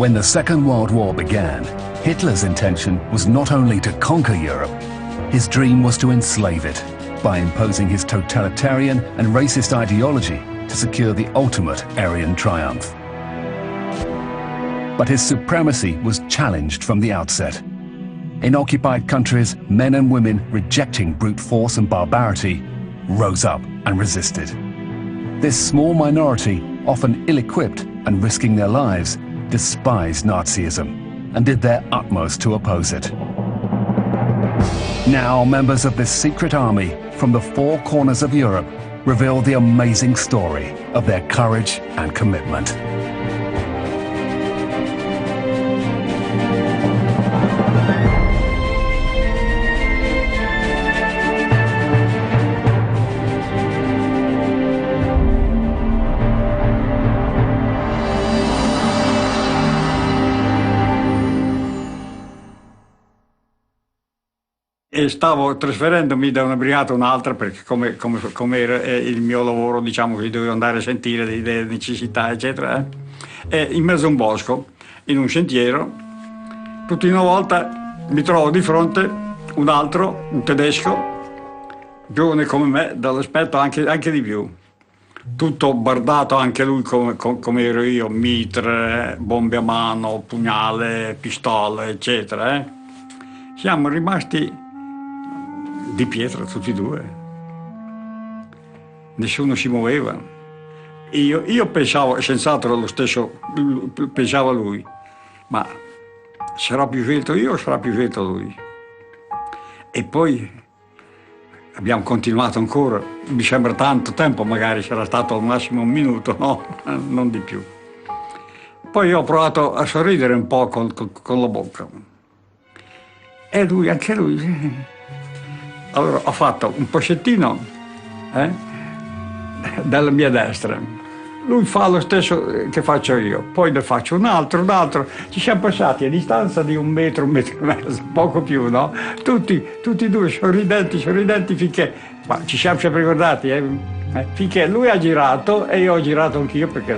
When the Second World War began, Hitler's intention was not only to conquer Europe, his dream was to enslave it by imposing his totalitarian and racist ideology to secure the ultimate Aryan triumph. But his supremacy was challenged from the outset. In occupied countries, men and women rejecting brute force and barbarity rose up and resisted. This small minority, often ill-equipped and risking their lives, despised Nazism and did their utmost to oppose it. Now, members of this secret army from the four corners of Europe reveal the amazing story of their courage and commitment. E stavo trasferendomi da una brigata a un'altra perché come era il mio lavoro, diciamo che dovevo andare a sentire le necessità, eccetera. E in mezzo a un bosco, in un sentiero, tutta una volta mi trovo di fronte un altro, un tedesco, giovane come me, dall'aspetto anche di più. Tutto bardato anche lui come ero io, mitre, bombe a mano, pugnale, pistole, eccetera. Siamo rimasti di pietra tutti e due. Nessuno si muoveva. Io pensavo, senz'altro lo stesso pensava lui, ma sarò più svelto io o sarà più svelto lui? E poi abbiamo continuato ancora, mi sembra tanto tempo, magari sarà stato al massimo un minuto, no? Non di più. Poi ho provato a sorridere un po' con la bocca. E lui, anche lui. Allora ho fatto un pochettino dalla mia destra. Lui fa lo stesso che faccio io, poi ne faccio un altro. Ci siamo passati a distanza di un metro e mezzo, poco più, no? Tutti e due sorridenti finché, ma ci siamo sempre guardati, finché lui ha girato e io ho girato anch'io perché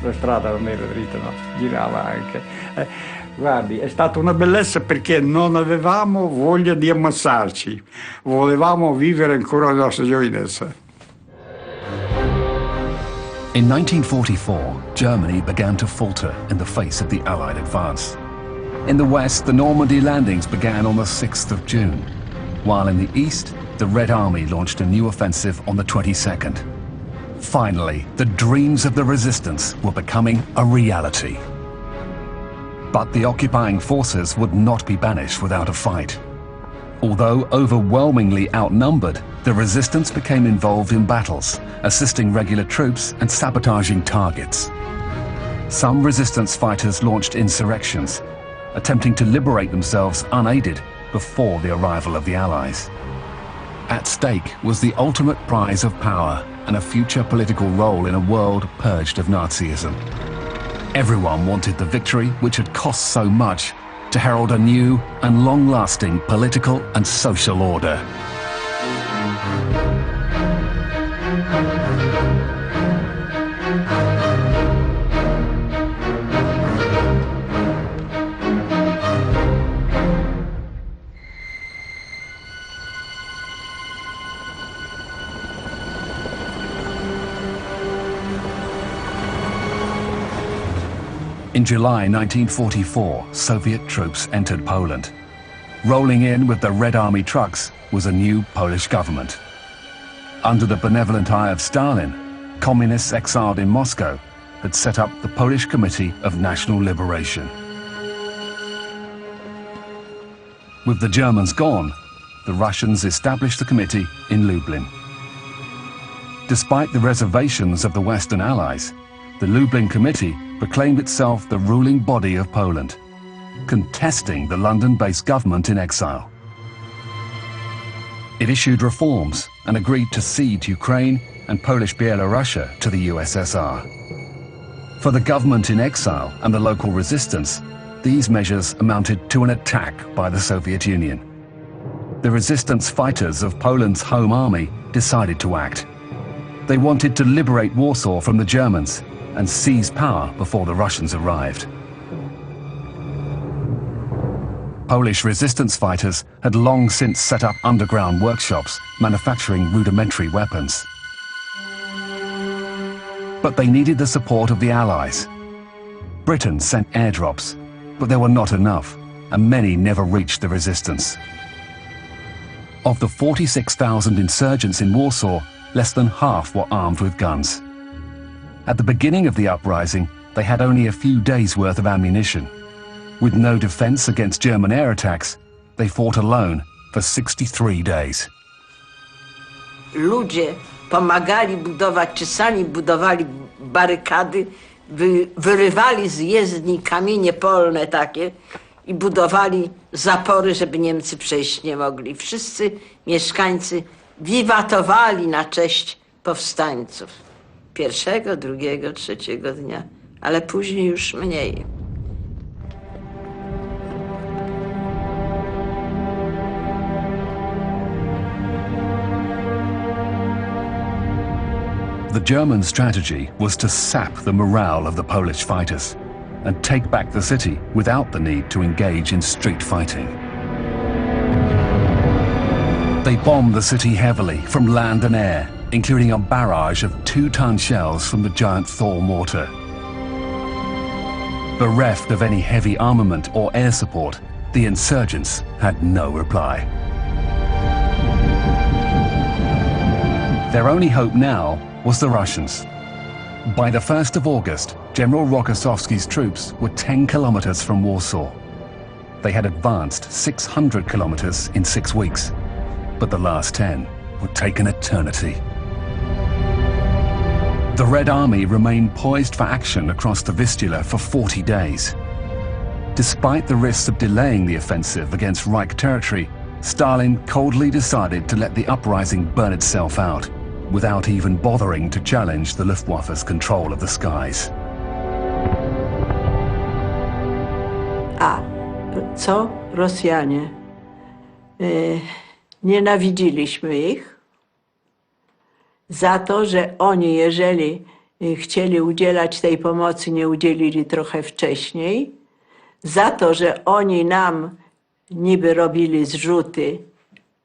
la strada non era dritta, no? Girava anche. Guardi, è stata una bellezza perché non avevamo voglia di ammazzarci, volevamo vivere ancora la nostra giovinezza. In 1944, Germany began to falter in the face of the Allied advance. In the west, the Normandy landings began on the 6th of June, while in the east, the Red Army launched a new offensive on the 22nd. Finally, the dreams of the resistance were becoming a reality. But the occupying forces would not be banished without a fight. Although overwhelmingly outnumbered, the resistance became involved in battles, assisting regular troops and sabotaging targets. Some resistance fighters launched insurrections, attempting to liberate themselves unaided before the arrival of the Allies. At stake was the ultimate prize of power and a future political role in a world purged of Nazism. Everyone wanted the victory which had cost so much to herald a new and long-lasting political and social order. In July 1944, Soviet troops entered Poland. Rolling in with the Red Army trucks was a new Polish government. Under the benevolent eye of Stalin, communists exiled in Moscow had set up the Polish Committee of National Liberation. With the Germans gone, the Russians established the committee in Lublin. Despite the reservations of the Western Allies, the Lublin Committee proclaimed itself the ruling body of Poland, contesting the London-based government in exile. It issued reforms and agreed to cede Ukraine and Polish Byelorussia to the USSR. For the government in exile and the local resistance, these measures amounted to an attack by the Soviet Union. The resistance fighters of Poland's home army decided to act. They wanted to liberate Warsaw from the Germans and seize power before the Russians arrived. Polish resistance fighters had long since set up underground workshops manufacturing rudimentary weapons. But they needed the support of the Allies. Britain sent airdrops, but there were not enough, and many never reached the resistance. Of the 46,000 insurgents in Warsaw, less than half were armed with guns. At the beginning of the uprising, they had only a few days' worth of ammunition. With no defense against German air attacks, they fought alone for 63 days. Ludzie pomagali budować, czy sami budowali barykady, wyrywali z jezdni kamienie polne takie i budowali zapory, żeby Niemcy przejść nie mogli. Wszyscy mieszkańcy wiwatowali na cześć powstańców. Pierwszego, drugiego, trzeciego dnia, ale później już mniej. The German strategy was to sap the morale of the Polish fighters and take back the city without the need to engage in street fighting. They bombed the city heavily from land and air, including a barrage of 2-ton shells from the giant Thor mortar. Bereft of any heavy armament or air support, the insurgents had no reply. Their only hope now was the Russians. By the 1st of August, General Rokossowski's troops were 10 kilometers from Warsaw. They had advanced 600 kilometers in 6 weeks, but the last 10 would take an eternity. The Red Army remained poised for action across the Vistula for 40 days. Despite the risks of delaying the offensive against Reich territory, Stalin coldly decided to let the uprising burn itself out, without even bothering to challenge the Luftwaffe's control of the skies. A co Rosjanie? Nienawidziliśmy ich za to, że oni, jeżeli chcieli udzielać tej pomocy, nie udzielili trochę wcześniej, za to, że oni nam niby robili zrzuty,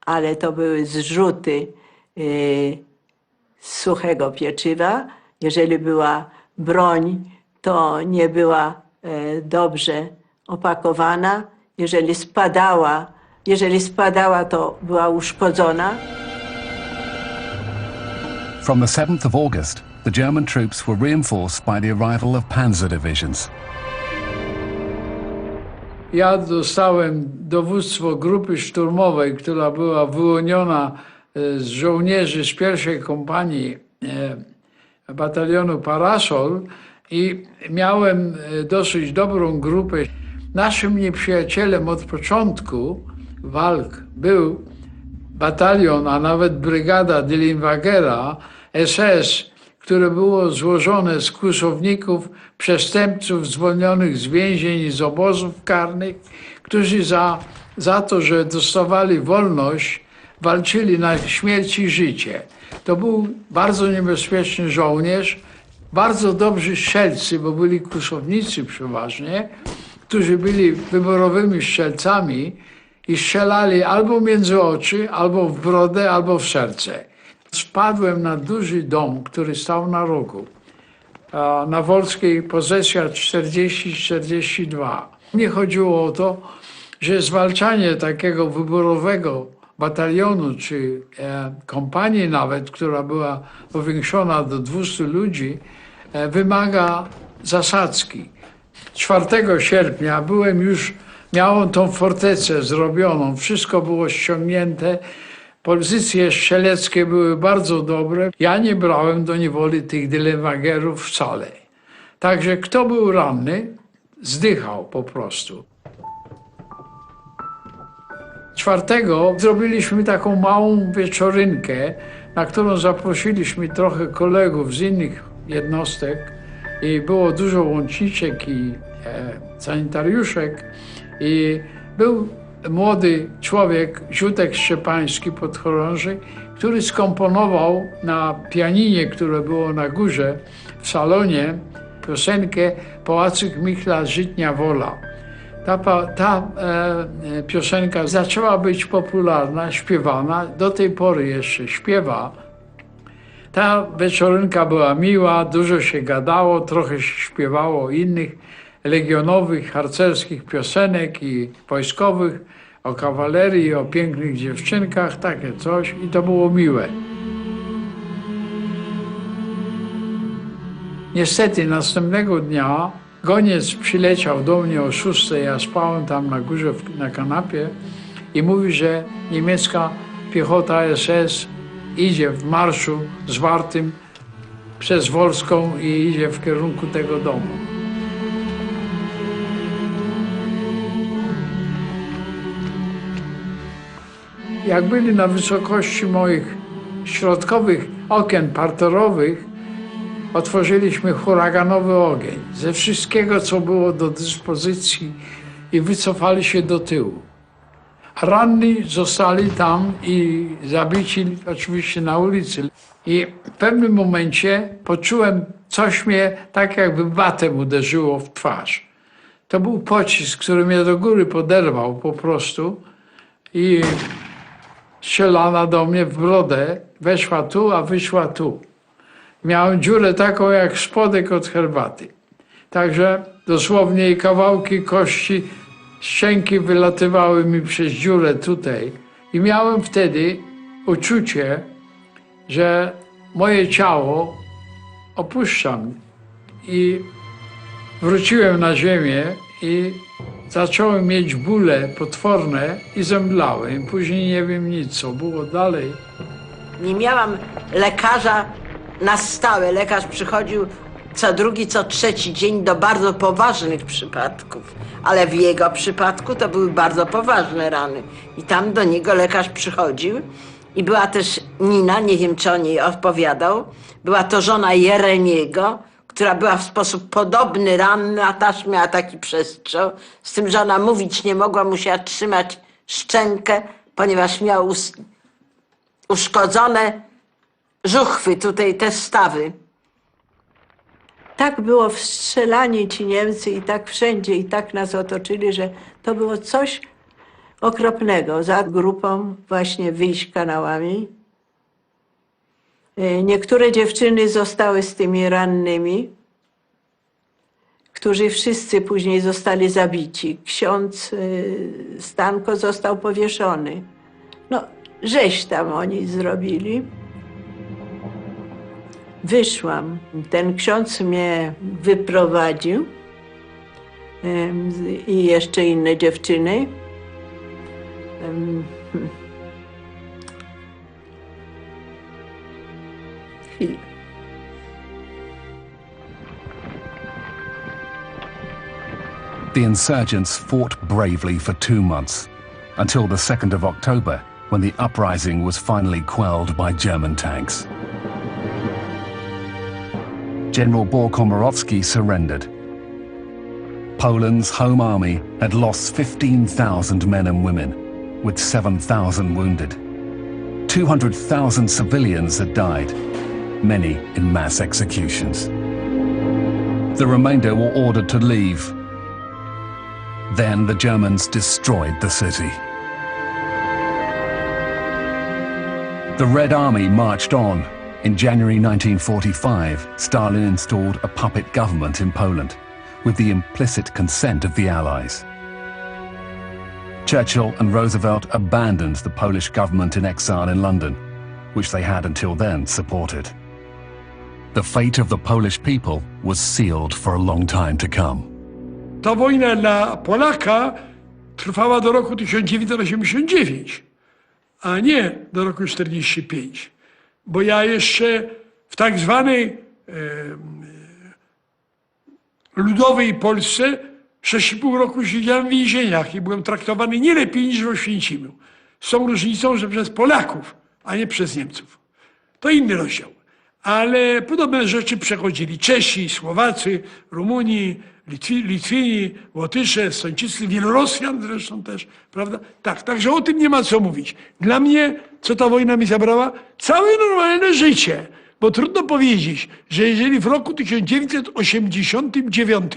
ale to były zrzuty z suchego pieczywa. Jeżeli była broń, to nie była dobrze opakowana. Jeżeli spadała, to była uszkodzona. From the 7th of August, the German troops were reinforced by the arrival of panzer divisions. Ja dostałem dowództwo grupy szturmowej, która była wyłoniona z żołnierzy z pierwszej kompanii batalionu Parasol i miałem dosyć dobrą grupę. Naszym nieprzyjacielem od początku walk był batalion, a nawet brygada Dillenwagera SS, które było złożone z kłusowników, przestępców zwolnionych z więzień i z obozów karnych, którzy za to, że dostawali wolność, walczyli na śmierć i życie. To był bardzo niebezpieczny żołnierz, bardzo dobrzy strzelcy, bo byli kłusownicy przeważnie, którzy byli wyborowymi strzelcami i strzelali albo między oczy, albo w brodę, albo w serce. Spadłem na duży dom, który stał na rogu, na Wolskiej, pozycja 40-42. Mnie chodziło o to, że zwalczanie takiego wyborowego batalionu, czy kompanii nawet, która była powiększona do 200 ludzi, wymaga zasadzki. 4 sierpnia miałem tą fortecę zrobioną, wszystko było ściągnięte, pozycje strzeleckie były bardzo dobre. Ja nie brałem do niewoli tych Dillenwagerów wcale. Także kto był ranny, zdychał po prostu. 4 zrobiliśmy taką małą wieczorynkę, na którą zaprosiliśmy trochę kolegów z innych jednostek i było dużo łączniczek i sanitariuszek i był młody człowiek, Ziutek Szczepański, podchorąży, który skomponował na pianinie, które było na górze w salonie, piosenkę Pałacyk Michla Żytnia Wola. Ta piosenka zaczęła być popularna, śpiewana, do tej pory jeszcze śpiewa. Ta wieczorynka była miła, dużo się gadało, trochę się śpiewało o innych legionowych, harcerskich piosenek i wojskowych, o kawalerii, o pięknych dziewczynkach, takie coś i to było miłe. Niestety następnego dnia goniec przyleciał do mnie o 6, ja spałem tam na górze na kanapie i mówi, że niemiecka piechota SS idzie w marszu zwartym przez Wolską i idzie w kierunku tego domu. Jak byli na wysokości moich środkowych okien parterowych, otworzyliśmy huraganowy ogień ze wszystkiego, co było do dyspozycji i wycofali się do tyłu. Ranni zostali tam i zabici oczywiście na ulicy. I w pewnym momencie poczułem, coś mnie tak jakby batem uderzyło w twarz. To był pocisk, który mnie do góry poderwał po prostu i strzelana do mnie w brodę, weszła tu, a wyszła tu. Miałem dziurę taką jak spodek od herbaty. Także dosłownie i kawałki kości, szczęki wylatywały mi przez dziurę tutaj. I miałem wtedy uczucie, że moje ciało opuszczam. I wróciłem na ziemię i zacząłem mieć bóle potworne i zemdlałem. Później nie wiem nic, co było dalej. Nie miałam lekarza na stałe. Lekarz przychodził co drugi, co trzeci dzień do bardzo poważnych przypadków. Ale w jego przypadku to były bardzo poważne rany. I tam do niego lekarz przychodził. I była też Nina, nie wiem, czy o niej opowiadał. Była to żona Jeremiego, która była w sposób podobny ranna, a też miała taki przestrzał. Z tym, że ona mówić nie mogła, musiała trzymać szczękę, ponieważ miała uszkodzone żuchwy, tutaj te stawy. Tak było wstrzelani ci Niemcy i tak wszędzie, i tak nas otoczyli, że to było coś okropnego. Za grupą właśnie wyjść kanałami. Niektóre dziewczyny zostały z tymi rannymi, którzy wszyscy później zostali zabici. Ksiądz Stanko został powieszony. No, rzeź tam oni zrobili. Wyszłam. Ten ksiądz mnie wyprowadził i jeszcze inne dziewczyny. The insurgents fought bravely for 2 months, until the 2nd of October, when the uprising was finally quelled by German tanks. General Bohr-Komorowski surrendered. Poland's home army had lost 15,000 men and women, with 7,000 wounded. 200,000 civilians had died, many in mass executions. The remainder were ordered to leave. Then the Germans destroyed the city. The Red Army marched on. In January 1945, Stalin installed a puppet government in Poland, with the implicit consent of the Allies. Churchill and Roosevelt abandoned the Polish government in exile in London, which they had until then supported. The fate of the Polish people was sealed for a long time to come. Ta wojna dla Polaka trwała do roku 1989, a nie do roku 1945. Bo ja jeszcze w tak zwanej ludowej Polsce 6,5 roku siedziałem w więzieniach i byłem traktowany nie lepiej niż w Oświęcimiu. Z tą różnicą, że przez Polaków, a nie przez Niemców. To inny rozdział. Ale podobne rzeczy przechodzili Czesi, Słowacy, Rumuni, Litwini, Łotysze, Estończycy, wielu Rosjan zresztą też, prawda? Tak, także o tym nie ma co mówić. Dla mnie, co ta wojna mi zabrała? Całe normalne życie, Bo trudno powiedzieć, że jeżeli w roku 1989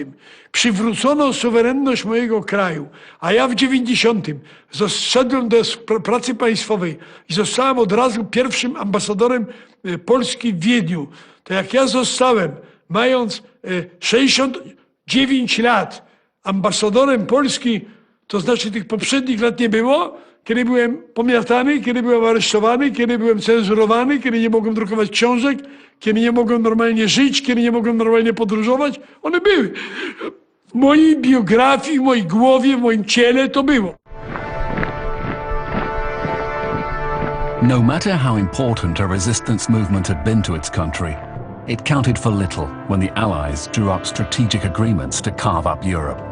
przywrócono suwerenność mojego kraju, a ja w 90 zaszedłem do pracy państwowej i zostałem od razu pierwszym ambasadorem Polski w Wiedniu, to jak ja zostałem, mając 69 lat, ambasadorem Polski, to znaczy tych poprzednich lat nie było, kiedy byłem pomiatany, kiedy byłem aresztowany, kiedy byłem cenzurowany, kiedy nie mogłem drukować książek, kiedy nie mogłem normalnie żyć, kiedy nie mogłem normalnie podróżować. One były. W mojej biografii, w mojej głowie, w moim ciele to było. No matter how important a resistance movement had been to its country, it counted for little when the Allies drew up strategic agreements to carve up Europe.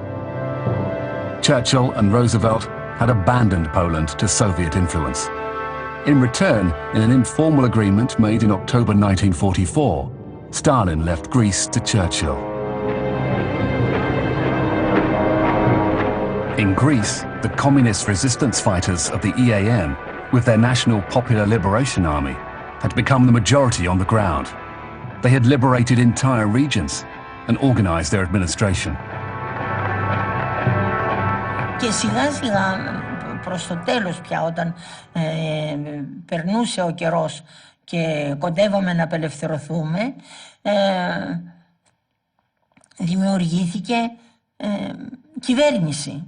Churchill and Roosevelt had abandoned Poland to Soviet influence. In return, in an informal agreement made in October 1944, Stalin left Greece to Churchill. In Greece, the communist resistance fighters of the EAM, with their National Popular Liberation Army, had become the majority on the ground. They had liberated entire regions and organized their administration. Και σιγά σιγά προς το τέλος πια, όταν περνούσε ο καιρός και κοντεύαμε να απελευθερωθούμε, δημιουργήθηκε κυβέρνηση.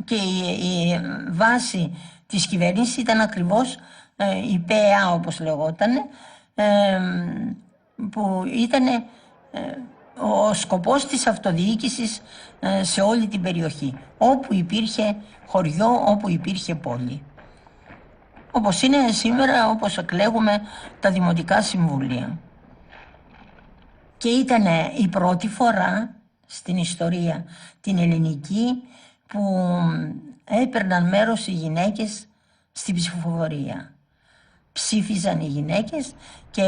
Και η βάση της κυβέρνησης ήταν ακριβώς η ΠΕΑ, όπως λεγότανε, που ήταν ο σκοπός της αυτοδιοίκησης σε όλη την περιοχή, όπου υπήρχε χωριό, όπου υπήρχε πόλη. Όπως είναι σήμερα, όπως εκλέγουμε τα δημοτικά συμβούλια. Και ήταν η πρώτη φορά στην ιστορία την ελληνική που έπαιρναν μέρος οι γυναίκες στην ψηφοφορία. Ψήφιζαν οι γυναίκες και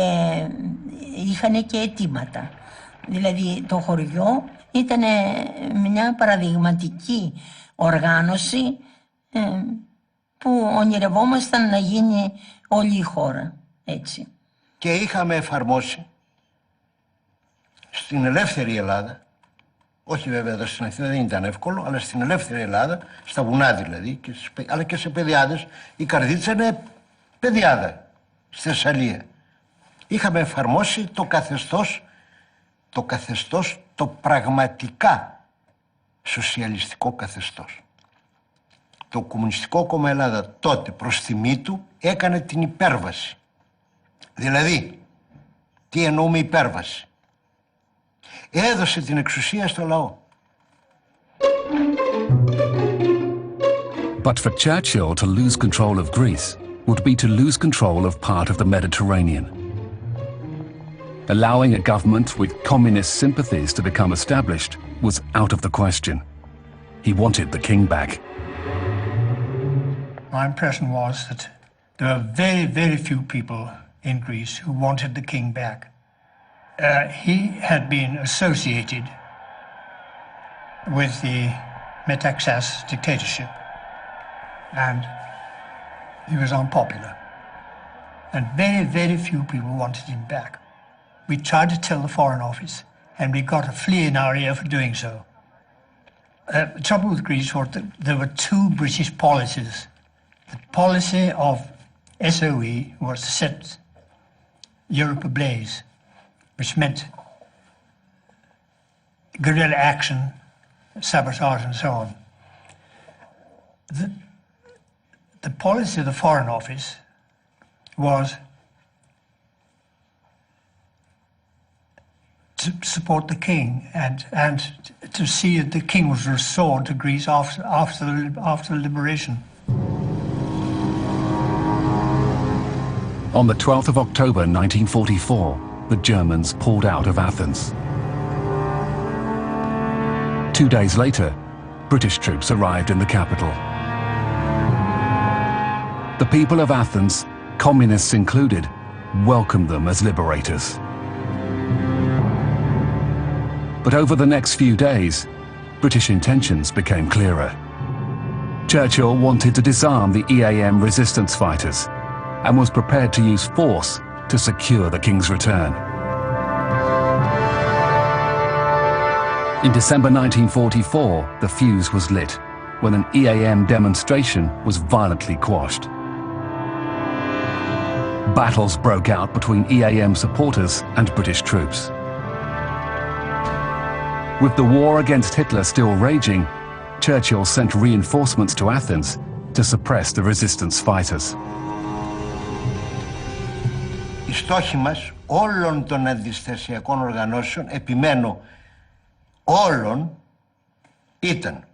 είχαν και αιτήματα. Δηλαδή το χωριό ήταν μια παραδειγματική οργάνωση που ονειρευόμασταν να γίνει όλη η χώρα, έτσι. Και είχαμε εφαρμόσει στην ελεύθερη Ελλάδα, όχι βέβαια εδώ στην Αθήνα δεν ήταν εύκολο, αλλά στην ελεύθερη Ελλάδα, στα βουνά δηλαδή, αλλά και σε παιδιάδες, η Καρδίτσα είναι παιδιάδα στη Θεσσαλία. Είχαμε εφαρμόσει το πραγματικά σοσιαλιστικό καθεστώς. Το Κομμουνιστικό Κόμμα Ελλάδα τότε προς τιμή του έκανε την υπέρβαση. Δηλαδή, τι εννοούμε υπέρβαση? Έδωσε την εξουσία στο λαό. But for Churchill to lose control of Greece would be to lose control of part of the Mediterranean. Allowing a government with communist sympathies to become established was out of the question. He wanted the king back. My impression was that there were very, very few people in Greece who wanted the king back. He had been associated with the Metaxas dictatorship, and he was unpopular. And very, very few people wanted him back. We tried to tell the Foreign Office, and we got a flea in our ear for doing so. The trouble with Greece was that there were two British policies. The policy of SOE was to set Europe ablaze, which meant guerrilla action, sabotage, and so on. The policy of the Foreign Office was to support the king and to see that the king was restored to Greece after the liberation. On the 12th of October 1944, the Germans pulled out of Athens. 2 days later, British troops arrived in the capital. The people of Athens, communists included, welcomed them as liberators. But over the next few days, British intentions became clearer. Churchill wanted to disarm the EAM resistance fighters and was prepared to use force to secure the king's return. In December 1944, the fuse was lit when an EAM demonstration was violently quashed. Battles broke out between EAM supporters and British troops. With the war against Hitler still raging, Churchill sent reinforcements to Athens to suppress the resistance fighters. Οι στόχοι μας όλων των αντιστασιακών οργανώσεων, επιμένω όλων, ήταν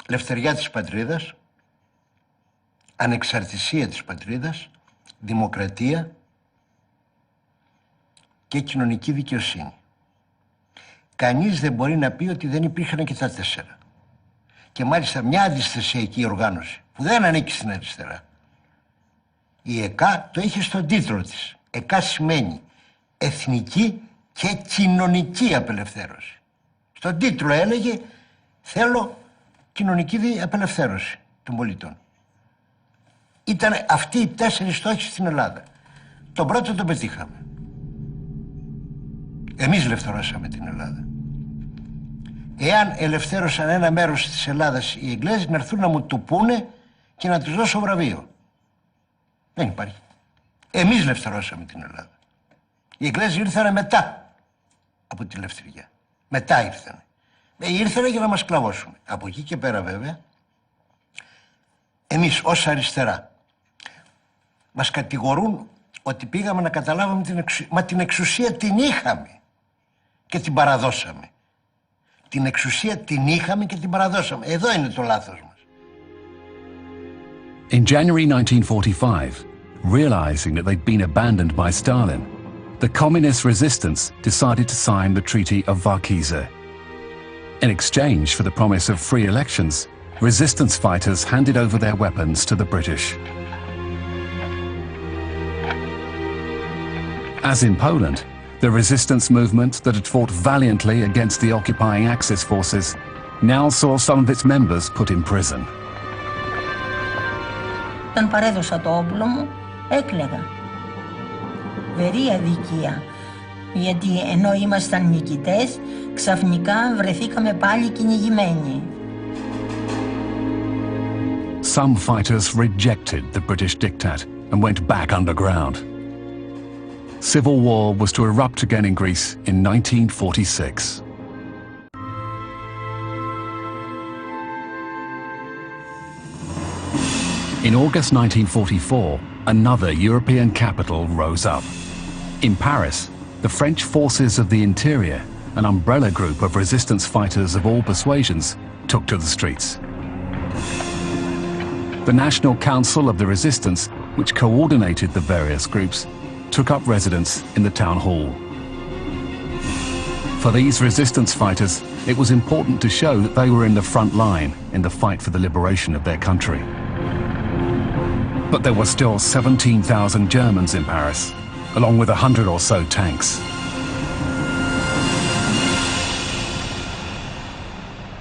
ελευθεριά της πατρίδας, ανεξαρτησία της πατρίδας, δημοκρατία και κοινωνική δικαιοσύνη. Κανείς δεν μπορεί να πει ότι δεν υπήρχαν και τα τέσσερα. Και μάλιστα μια αντιστασιακή οργάνωση που δεν ανήκει στην αριστερά. Η ΕΚΑ το είχε στον τίτλο της. ΕΚΑ σημαίνει εθνική και κοινωνική απελευθέρωση. Στον τίτλο έλεγε θέλω κοινωνική απελευθέρωση των πολιτών. Ήταν αυτοί οι 4 στόχοι στην Ελλάδα. Τον πρώτο τον πετύχαμε. Εμείς ελευθερώσαμε την Ελλάδα. Εάν ελευθέρωσαν ένα μέρος της Ελλάδας οι Εγγλέζοι, να έρθουν να μου το πούνε και να τους δώσω βραβείο. Δεν υπάρχει. Εμείς ελευθερώσαμε την Ελλάδα. Οι Εγγλέζοι ήρθανε μετά από τη ελευθερία. Μετά ήρθανε. Ήρθανε για να μας σκλαβώσουν. Από εκεί και πέρα βέβαια, εμείς ως αριστερά μας κατηγορούν ότι πήγαμε να καταλάβουμε την εξουσία. Μα την εξουσία την είχαμε και την παραδώσαμε. Την εξουσία την είχαμε και την παραδώσαμε. Εδώ είναι το λάθος μας. In January 1945, realizing that they'd been abandoned by Stalin, the communist resistance decided to sign the Treaty of Varkiza. In exchange for the promise of free elections, resistance fighters handed over their weapons to the British. As in Poland, the resistance movement that had fought valiantly against the occupying Axis forces now saw some of its members put in prison. Όταν παρέδωσα το όπλο μου, έκλαιγα. Βερή αδικία, γιατί ενώ ήμασταν νικητές, ξαφνικά βρεθήκαμε πάλι κυνηγημένοι. Some fighters rejected the British diktat and went back underground. Civil war was to erupt again in Greece in 1946. In August 1944, another European capital rose up. In Paris, the French forces of the interior, an umbrella group of resistance fighters of all persuasions, took to the streets. The National Council of the Resistance, which coordinated the various groups, took up residence in the town hall. For these resistance fighters, it was important to show that they were in the front line in the fight for the liberation of their country. But there were still 17,000 Germans in Paris, along with 100 or so tanks.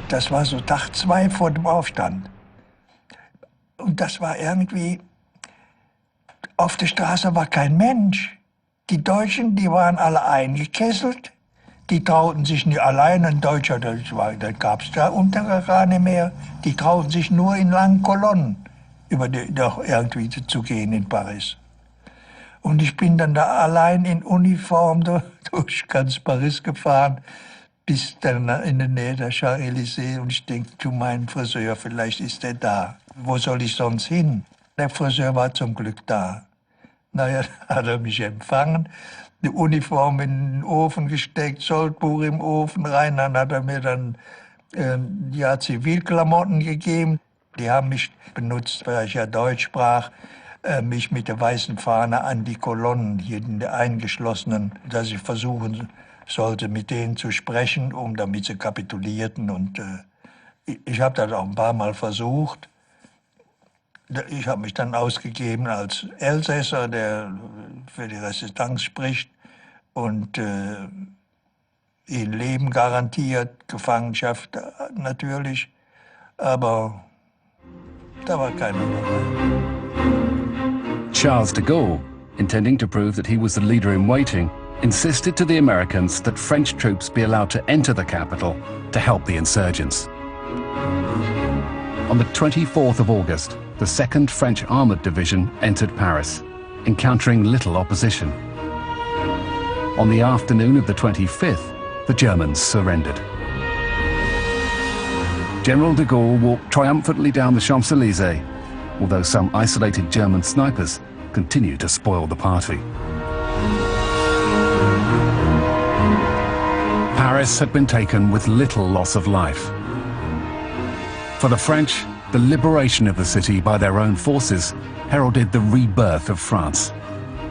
Das war so Tag 2 vor dem Aufstand. Und das war irgendwie, auf der Straße war kein Mensch. Die Deutschen, die waren alle eingekesselt. Die trauten sich nicht allein, ein Deutscher, da gab es da untere gar nicht mehr. Die trauten sich nur in langen Kolonnen irgendwie zu gehen in Paris. Und ich bin dann da allein in Uniform durch ganz Paris gefahren, bis dann in der Nähe der Champs-Élysées. Und ich denke, zu meinem Friseur, vielleicht ist der da. Wo soll ich sonst hin? Der Friseur war zum Glück da. Naja, hat er mich empfangen, die Uniform in den Ofen gesteckt, Soldbuch im Ofen rein. Dann hat er mir dann Zivilklamotten gegeben. Die haben mich benutzt, weil ich ja Deutsch sprach, mich mit der weißen Fahne an die Kolonnen, hier in der eingeschlossenen, dass ich versuchen sollte, mit denen zu sprechen, damit sie kapitulierten. Und ich habe das auch ein paar Mal versucht. Ich habe mich dann ausgegeben als Elsässer, der für die Resistance spricht und ihnen Leben garantiert, Gefangenschaft natürlich, aber da war keiner dabei. Charles de Gaulle, intending to prove that he was the leader in waiting, insisted to the Americans that French troops be allowed to enter the capital to help the insurgents. On the 24th of August, the 2nd French Armoured Division entered Paris, encountering little opposition. On the afternoon of the 25th, the Germans surrendered. General de Gaulle walked triumphantly down the Champs-Élysées, although some isolated German snipers continued to spoil the party. Paris had been taken with little loss of life. For the French, the liberation of the city by their own forces heralded the rebirth of France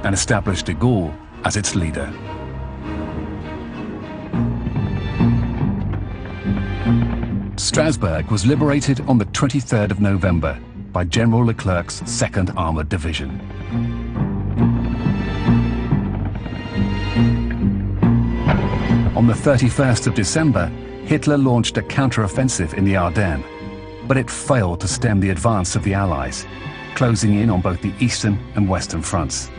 and established de Gaulle as its leader. Strasbourg was liberated on the 23rd of November by General Leclerc's 2nd Armoured Division. On the 31st of December, Hitler launched a counter-offensive in the Ardennes, but it failed to stem the advance of the Allies, closing in on both the eastern and western fronts.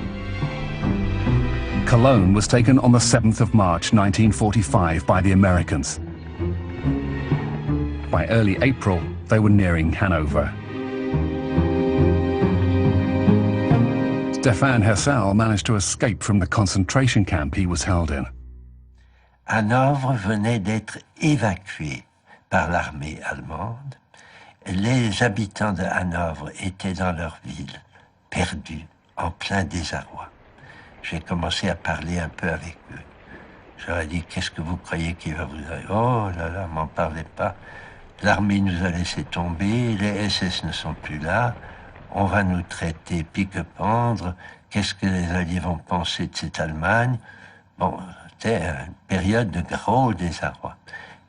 Cologne was taken on the 7th of March 1945 by the Americans. By early April, they were nearing Hanover. Stefan Hessel managed to escape from the concentration camp he was held in. Hanovre venait d'être évacué par l'armée allemande. Les habitants de Hanovre étaient dans leur ville, perdus, en plein désarroi. J'ai commencé à parler un peu avec eux. Je leur ai dit, qu'est-ce que vous croyez qu'il va vous arriver? Oh là là, m'en parlez pas. L'armée nous a laissé tomber, les SS ne sont plus là, on va nous traiter pique-pendre, qu'est-ce que les Alliés vont penser de cette Allemagne? Bon, c'était une période de gros désarroi.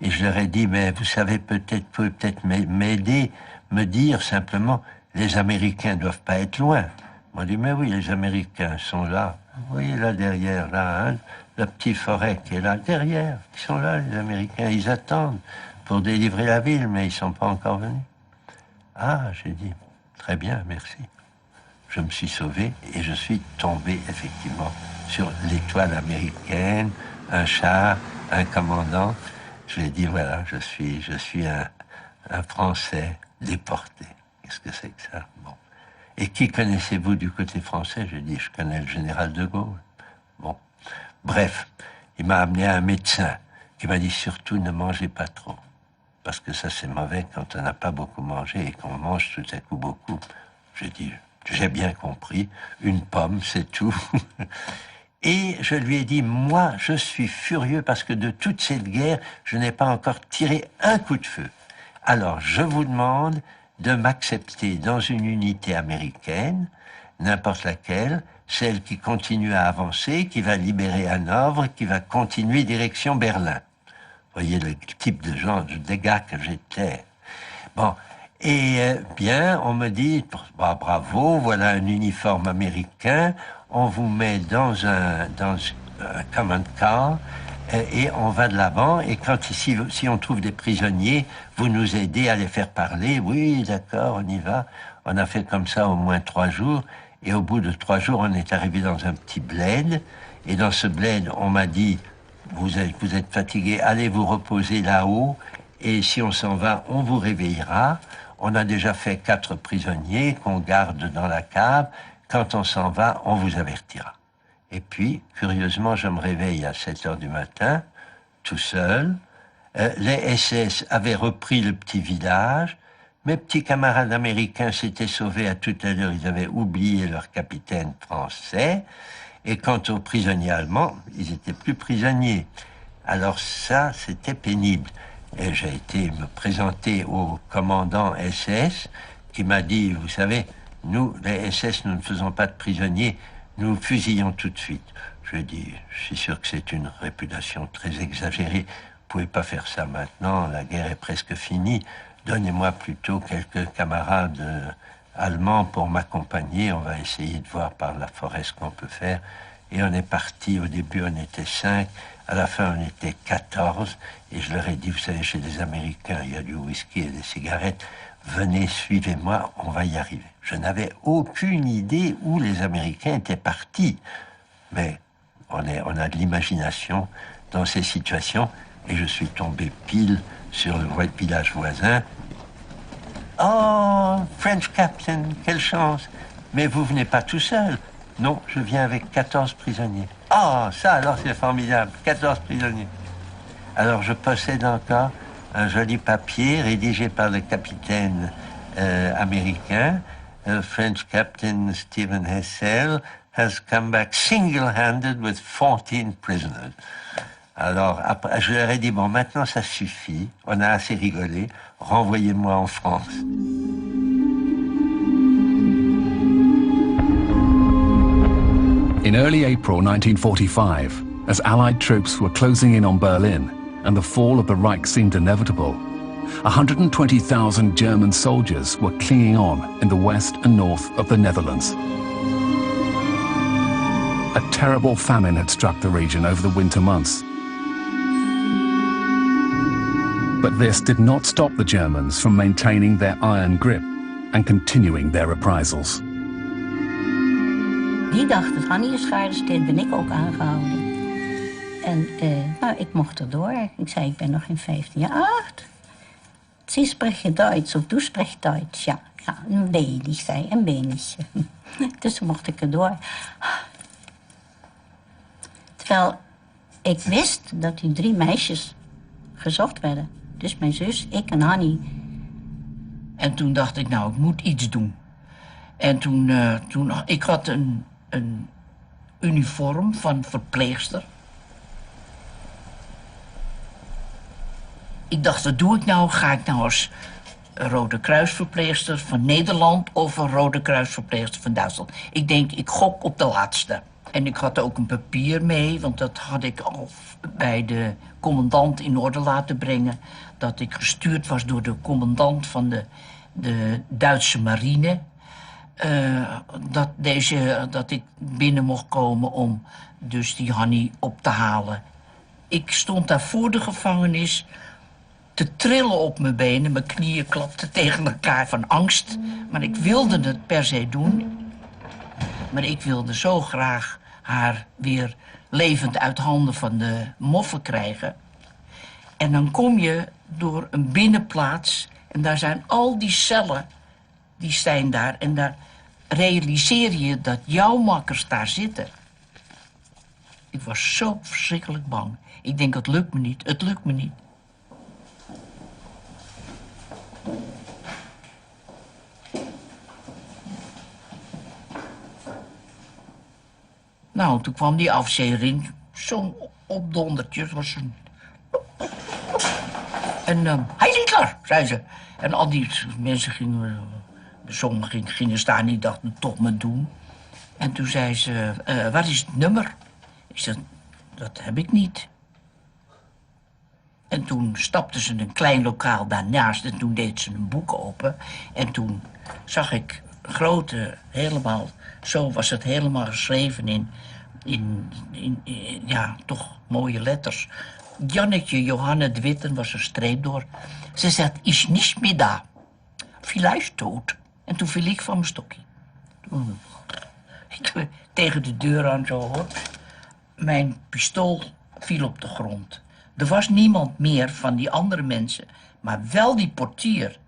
Et je leur ai dit, mais vous savez, peut-être, vous pouvez peut-être m'aider, me dire simplement, les Américains ne doivent pas être loin. Ils m'ont dit, mais oui, les Américains sont là. Vous voyez là derrière, là, hein, la petite forêt qui est là derrière. Ils sont là, les Américains, ils attendent pour délivrer la ville, mais ils ne sont pas encore venus. Ah, j'ai dit, très bien, merci. Je me suis sauvé et je suis tombé effectivement sur l'étoile américaine, un char, un commandant. Je lui ai dit, voilà, je suis un Français déporté. Qu'est-ce que c'est que ça? Bon. Et qui connaissez-vous du côté français? Je dis, je connais le général de Gaulle. Bon. Bref, il m'a amené à un médecin qui m'a dit, surtout ne mangez pas trop. Parce que ça, c'est mauvais quand on n'a pas beaucoup mangé et qu'on mange tout à coup beaucoup. J'ai dit, j'ai bien compris, une pomme, c'est tout. Et je lui ai dit, moi, je suis furieux parce que de toute cette guerre, je n'ai pas encore tiré un coup de feu. Alors, je vous demande de m'accepter dans une unité américaine, n'importe laquelle, celle qui continue à avancer, qui va libérer Hanovre, qui va continuer direction Berlin. Vous voyez le type de gars que j'étais. Bon, et bien, on me dit, bah, bravo, voilà un uniforme américain, on vous met dans un command car et on va de l'avant. Et quand ici, si on trouve des prisonniers, vous nous aidez à les faire parler. Oui, d'accord, on y va. On a fait comme ça au moins 3 jours. Et au bout de 3 jours, on est arrivé dans un petit bled. Et dans ce bled, on m'a dit, vous êtes fatigué, allez vous reposer là-haut. Et si on s'en va, on vous réveillera. On a déjà fait 4 prisonniers qu'on garde dans la cave. Quand on s'en va, on vous avertira. Et puis, curieusement, je me réveille à 7 heures du matin, tout seul. Les SS avaient repris le petit village. Mes petits camarades américains s'étaient sauvés à toute l'heure. Ils avaient oublié leur capitaine français. Et quant aux prisonniers allemands, ils n'étaient plus prisonniers. Alors ça, c'était pénible. Et j'ai été me présenter au commandant SS qui m'a dit, vous savez, nous, les SS, nous ne faisons pas de prisonniers, nous fusillons tout de suite. Je lui ai dit, je suis sûr que c'est une réputation très exagérée. Vous pouvez pas faire ça maintenant, la guerre est presque finie. Donnez-moi plutôt quelques camarades allemands pour m'accompagner. On va essayer de voir par la forêt ce qu'on peut faire. Et on est parti. Au début, on était 5. À la fin, on était 14. Et je leur ai dit, vous savez, chez les Américains, il y a du whisky et des cigarettes. venez, suivez-moi, on va y arriver. Je n'avais aucune idée où les Américains étaient partis. Mais on a de l'imagination dans ces situations. Et je suis tombé pile sur le village voisin. Oh, French Captain, quelle chance! Mais vous venez pas tout seul. Non, je viens avec 14 prisonniers. Ah, ça alors c'est formidable, 14 prisonniers. Alors je possède encore un joli papier rédigé par le capitaine américain, French Captain Stephen Hessel, has come back single-handed with 14 prisoners. Alors, après, je leur ai dit, bon, maintenant ça suffit, on a assez rigolé, renvoyez-moi en France. In early April 1945, as Allied troops were closing in on Berlin and the fall of the Reich seemed inevitable, 120,000 German soldiers were clinging on in the west and north of the Netherlands. A terrible famine had struck the region over the winter months. But this did not stop the Germans from maintaining their iron grip and continuing their reprisals. Die dag dat Hannie is gearresteerd, ben ik ook aangehouden. En nou, ik mocht erdoor. Ik zei, ik ben nog geen 15 jaar oud. Sie sprechen Duits, of du sprecht Duits. Ja, een wenig, zei een beetje. Dus toen mocht ik erdoor. Terwijl ik wist dat die 3 meisjes gezocht werden. Dus mijn zus, ik en Hannie. En toen dacht ik, nou, ik moet iets doen. En toen ik had een uniform van verpleegster. Ik dacht, wat doe ik nou? Ga ik nou als Rode Kruisverpleegster van Nederland of een Rode Kruisverpleegster van Duitsland? Ik denk, ik gok op de laatste. En ik had ook een papier mee, want dat had ik al bij de commandant in orde laten brengen. Dat ik gestuurd was door de commandant van de Duitse marine. Dat ik binnen mocht komen om dus die Hannie op te halen. Ik stond daar voor de gevangenis te trillen op mijn benen. Mijn knieën klapten tegen elkaar van angst. Maar ik wilde het per se doen. Maar ik wilde zo graag haar weer levend uit handen van de moffen krijgen. En dan kom je door een binnenplaats en daar zijn al die cellen, die zijn daar. En daar realiseer je dat jouw makkers daar zitten. Ik was zo verschrikkelijk bang. Ik denk, het lukt me niet, het lukt me niet. Nou, toen kwam die afzeering, zo'n opdondertje, het was een... En, Heil Hitler, zei ze. En al die mensen gingen, sommigen gingen staan, die dachten toch maar doen. En toen zei ze, wat is het nummer? Ik zei, dat heb ik niet. En toen stapte ze een klein lokaal daarnaast en toen deed ze een boek open. En toen zag ik grote, helemaal, zo was het helemaal geschreven in ja, toch mooie letters. Jannetje Johanne de Witten was er streep door. Ze zei, is niet meer daar. Vielleicht dood. En toen viel ik van mijn stokje. Ik tegen de deur aan zo hoor. Mijn pistool viel op de grond. Er was niemand meer van die andere mensen. Maar wel die portier.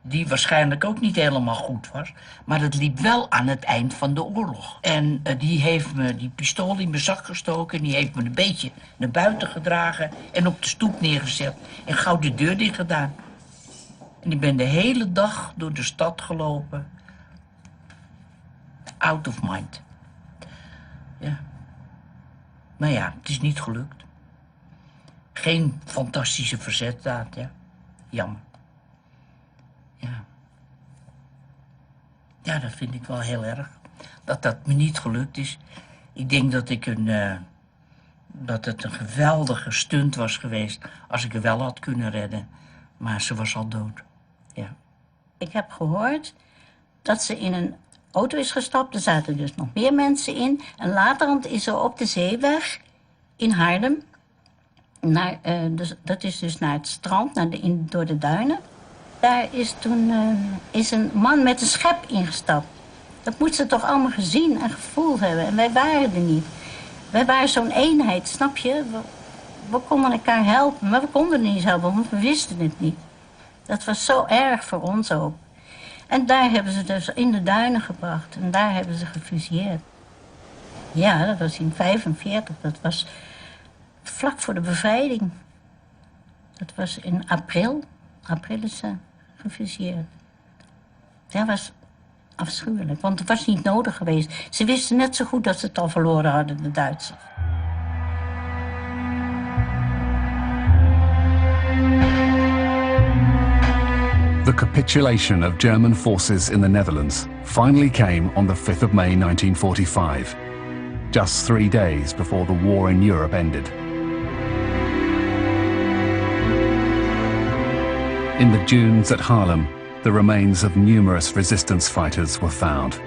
Die waarschijnlijk ook niet helemaal goed was. Maar het liep wel aan het eind van de oorlog. En die heeft me die pistool in mijn zak gestoken. Die heeft me een beetje naar buiten gedragen. En op de stoep neergezet. En gauw de deur dicht gedaan. En ik ben de hele dag door de stad gelopen. Out of mind. Ja. Maar ja, het is niet gelukt. Geen fantastische verzetdaad, ja. Jammer. Ja. Ja, dat vind ik wel heel erg. Dat dat me niet gelukt is. Ik denk dat dat het een geweldige stunt was geweest als ik er wel had kunnen redden. Maar ze was al dood. Ja. Ik heb gehoord dat ze in een auto is gestapt. Er zaten dus nog meer mensen in. En later is ze op de zeeweg in Haarlem. Dat is dus naar het strand, door de duinen. Daar is toen is een man met een schep ingestapt. Dat moet ze toch allemaal gezien en gevoeld hebben. En wij waren er niet. Wij waren zo'n eenheid, snap je? We konden elkaar helpen, maar we konden niet helpen, want we wisten het niet. Dat was zo erg voor ons ook. En daar hebben ze dus in de duinen gebracht. En daar hebben ze gefusilleerd. Ja, dat was in 1945. Dat was vlak voor de bevrijding. Dat was in april. April is ze gefusilleerd. Dat was afschuwelijk, want het was niet nodig geweest. Ze wisten net zo goed dat ze het al verloren hadden, de Duitsers. The capitulation of German forces in the Netherlands finally came on the 5th of May 1945, just 3 days before the war in Europe ended. In the dunes at Haarlem, the remains of numerous resistance fighters were found.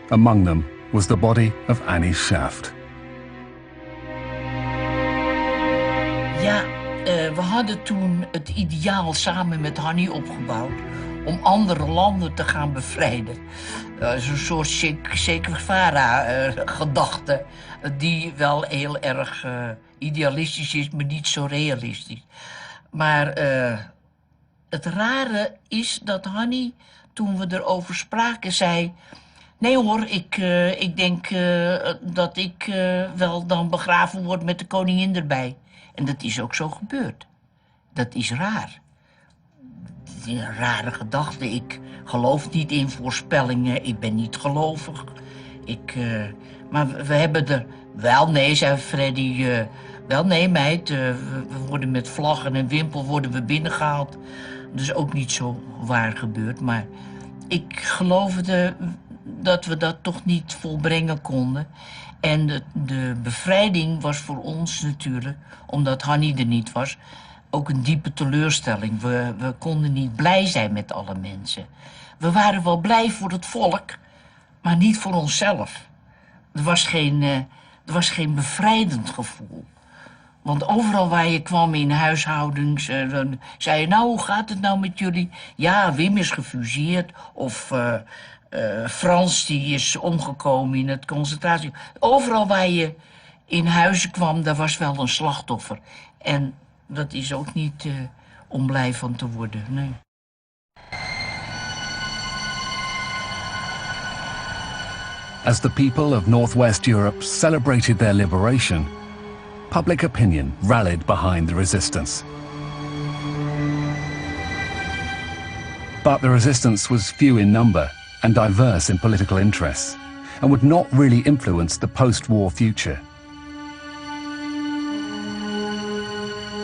Among them was the body of Annie Schaft. Ja, we hadden toen het ideaal samen met Hannie opgebouwd om andere landen te gaan bevrijden. Zo'n soort Che Guevara-gedachte, die wel heel erg idealistisch is, maar niet zo realistisch. Maar het rare is dat Hannie, toen we erover spraken, zei... Nee hoor, ik denk dat ik wel dan begraven word met de koningin erbij. En dat is ook zo gebeurd. Dat is raar. Een rare gedachte. Ik geloof niet in voorspellingen. Ik ben niet gelovig. Maar we hebben er... Wel, nee, zei Freddy. Wel, nee, meid. We worden met vlaggen en wimpel worden we binnengehaald. Dat is ook niet zo waar gebeurd. Maar ik geloofde dat we dat toch niet volbrengen konden. En de bevrijding was voor ons natuurlijk, omdat Hannie er niet was, ook een diepe teleurstelling. We konden niet blij zijn met alle mensen. We waren wel blij voor het volk, maar niet voor onszelf. Er was geen bevrijdend gevoel. Want overal waar je kwam in huishoudens, dan zei je, nou, hoe gaat het nou met jullie? Ja, Wim is gefusilleerd, of Frans die is omgekomen in het concentratie. Overal waar je in huizen kwam, daar was wel een slachtoffer. En dat is ook niet om blij van te worden, nee. As the people of Northwest Europe celebrated their liberation, public opinion rallied behind the resistance. But the resistance was few in number and diverse in political interests, and would not really influence the post-war future.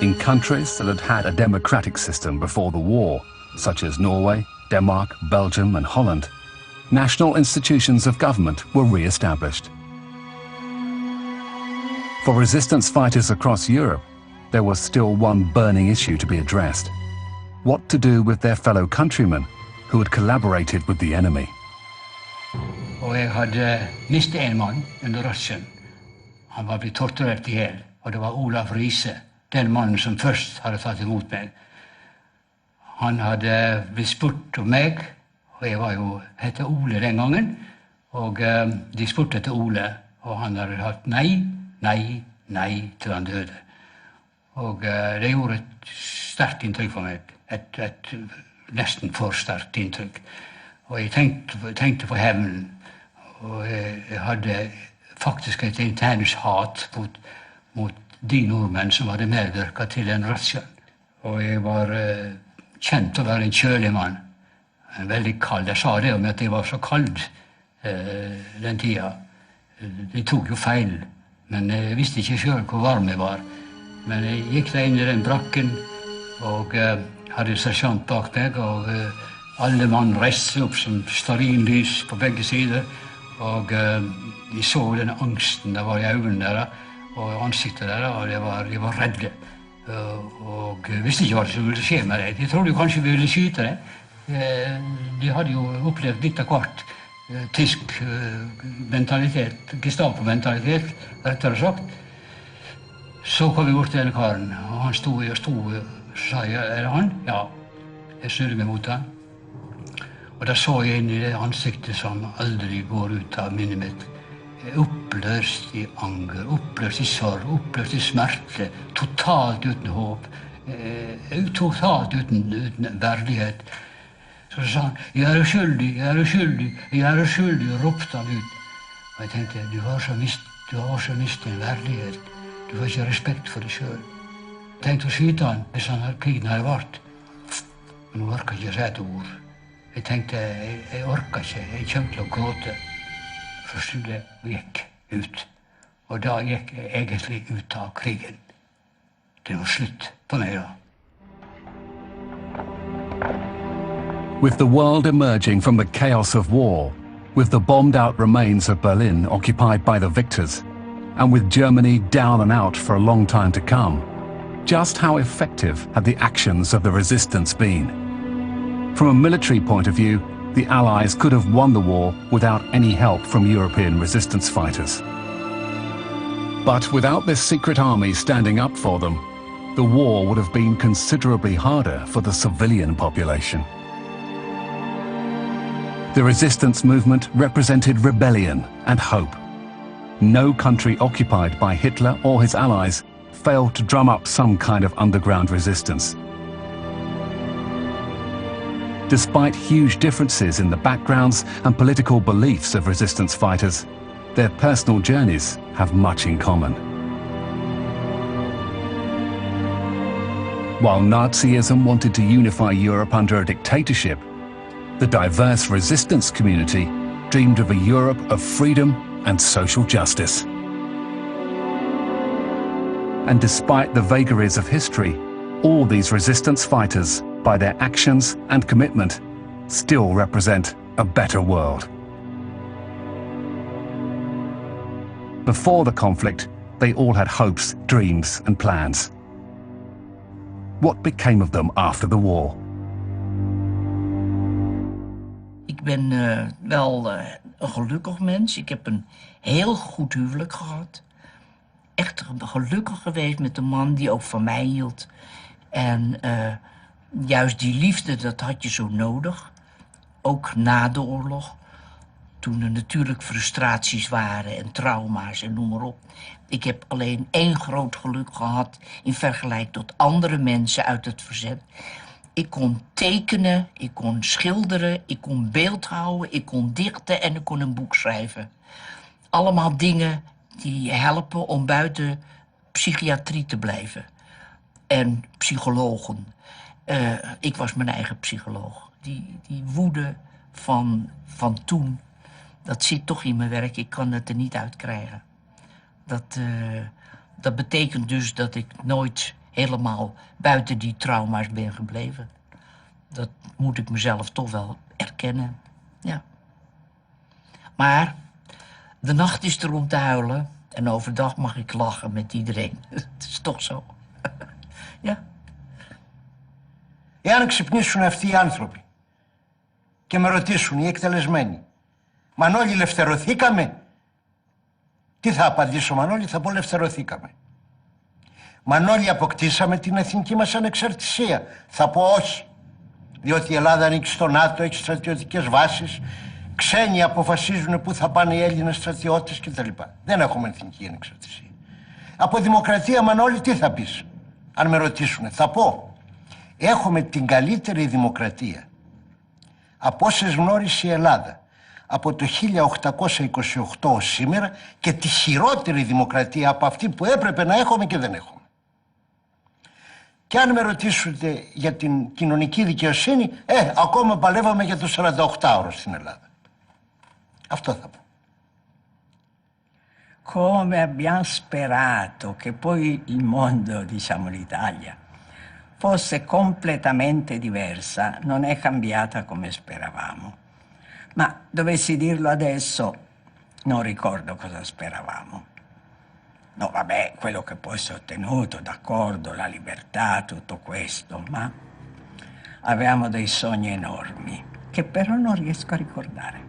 In countries that had had a democratic system before the war, such as Norway, Denmark, Belgium and Holland, national institutions of government were re-established. For resistance fighters across Europe, there was still one burning issue to be addressed: what to do with their fellow countrymen who had collaborated with the enemy. Og jeg hadde mistet en mann under Russen. Han var blitt torturert ihjel, og det var Olaf Riise, den mannen som først hadde tatt imot meg. Han hadde blitt spurt om meg, og jeg var jo hette Ole den gangen, og de spurte etter Ole, og han hadde hatt nei, nei, nei til han døde. Og det gjorde et sterkt inntrykk for meg, et nesten for sterkt inntrykk. Og jeg tenkte på hevnen, og jeg hadde faktisk et internt hat mot de nordmenn som hadde medvirket til den razzien. Og jeg var kjent å være en kjølig mann, en veldig kald. Jeg sa det om at jeg var så kald den tida. De tok jo feil, men jeg visste ikke selv hvor varm jeg var. Men jeg gikk der inn i den brakken, og hadde sersjant bak meg, og alle mann reiste opp som stearinlys på begge sider, og de så den angsten der var i øynene der, og ansiktet der, og de var redde. Og visste ikke hva som ville skje med det. De trodde kanskje vi ville skyte det. De hadde jo opplevd litt av hvert tysk mentalitet, Gestapo-mentalitet, rettere sagt. Så kom vi bort til denne karen, og han stod og sa jeg, er det han? Ja. Jeg snudde meg mot den. Og da så jeg inn i det ansiktet som aldri går ut av minnet mitt. Oppløst i anger, oppløst i sorg, oppløst i smerte. Totalt uten håp. Totalt uten verdighet. Så sa han, jeg er uskyldig, jeg er uskyldig, jeg er uskyldig, og ropte han ut. Og jeg tenkte, du har så mistet din verdighet. Du har ikke respekt for deg selv. Jeg tenkte å skyte han hvis krigen hadde vart. Men nå orker jeg ikke si et ord. Jeg tenkte, jeg orker ikke, jeg kom til å gråte. Så snudde jeg og gikk ut. Og da gikk jeg egentlig ut av krigen. Det var slutt på meg da. With the world emerging from the chaos of war, with the bombed-out remains of Berlin occupied by the victors, and with Germany down and out for a long time to come, just how effective had the actions of the resistance been? From a military point of view, the Allies could have won the war without any help from European resistance fighters. But without this secret army standing up for them, the war would have been considerably harder for the civilian population. The resistance movement represented rebellion and hope. No country occupied by Hitler or his allies failed to drum up some kind of underground resistance. Despite huge differences in the backgrounds and political beliefs of resistance fighters, their personal journeys have much in common. While Nazism wanted to unify Europe under a dictatorship, the diverse resistance community dreamed of a Europe of freedom and social justice. And despite the vagaries of history, all these resistance fighters, by their actions and commitment, still represent a better world. Before the conflict, they all had hopes, dreams and plans. What became of them after the war? Ik ben wel een gelukkig mens. Ik heb een heel goed huwelijk gehad. Echt gelukkig geweest met een man die ook van mij hield. En juist die liefde, dat had je zo nodig. Ook na de oorlog. Toen er natuurlijk frustraties waren en trauma's en noem maar op. Ik heb alleen één groot geluk gehad in vergelijking tot andere mensen uit het verzet. Ik kon tekenen, ik kon schilderen, ik kon beeldhouwen, ik kon dichten en ik kon een boek schrijven. Allemaal dingen die helpen om buiten psychiatrie te blijven. En psychologen. Ik was mijn eigen psycholoog. Die woede van toen, dat zit toch in mijn werk. Ik kan het er niet uit krijgen. Dat betekent dus dat ik nooit helemaal buiten die trauma's ben gebleven. Dat moet ik mezelf toch wel erkennen. Ja. Maar de nacht is er om te huilen en overdag mag ik lachen met iedereen. Het is toch zo. Ja. Εάν ξυπνήσουν αυτοί οι άνθρωποι και με ρωτήσουν οι εκτελεσμένοι, Μανώλη, ελευθερωθήκαμε? Τι θα απαντήσω, Μανώλη? Θα πω ελευθερωθήκαμε. Μανώλη, αποκτήσαμε την εθνική μας ανεξαρτησία? Θα πω όχι. Διότι η Ελλάδα ανήκει στο ΝΑΤΟ, έχει στρατιωτικές βάσεις, ξένοι αποφασίζουν πού θα πάνε οι Έλληνες στρατιώτες κτλ. Δεν έχουμε εθνική ανεξαρτησία. Από δημοκρατία, Μανώλη, τι θα πεις? Αν με ρωτήσουν, θα πω. Έχουμε την καλύτερη δημοκρατία από όσες γνώρισε η Ελλάδα από το 1828 σήμερα και τη χειρότερη δημοκρατία από αυτή που έπρεπε να έχουμε και δεν έχουμε. Και αν με ρωτήσετε για την κοινωνική δικαιοσύνη, ακόμα παλεύαμε για το 48ωρο στην Ελλάδα. Αυτό θα πω. Come abbiamo sperato che poi il mondo, diciamo l'Italia, fosse completamente diversa, non è cambiata come speravamo. Ma dovessi dirlo adesso, non ricordo cosa speravamo. No, vabbè, quello che poi si è ottenuto, d'accordo, la libertà, tutto questo, ma avevamo dei sogni enormi che però non riesco a ricordare.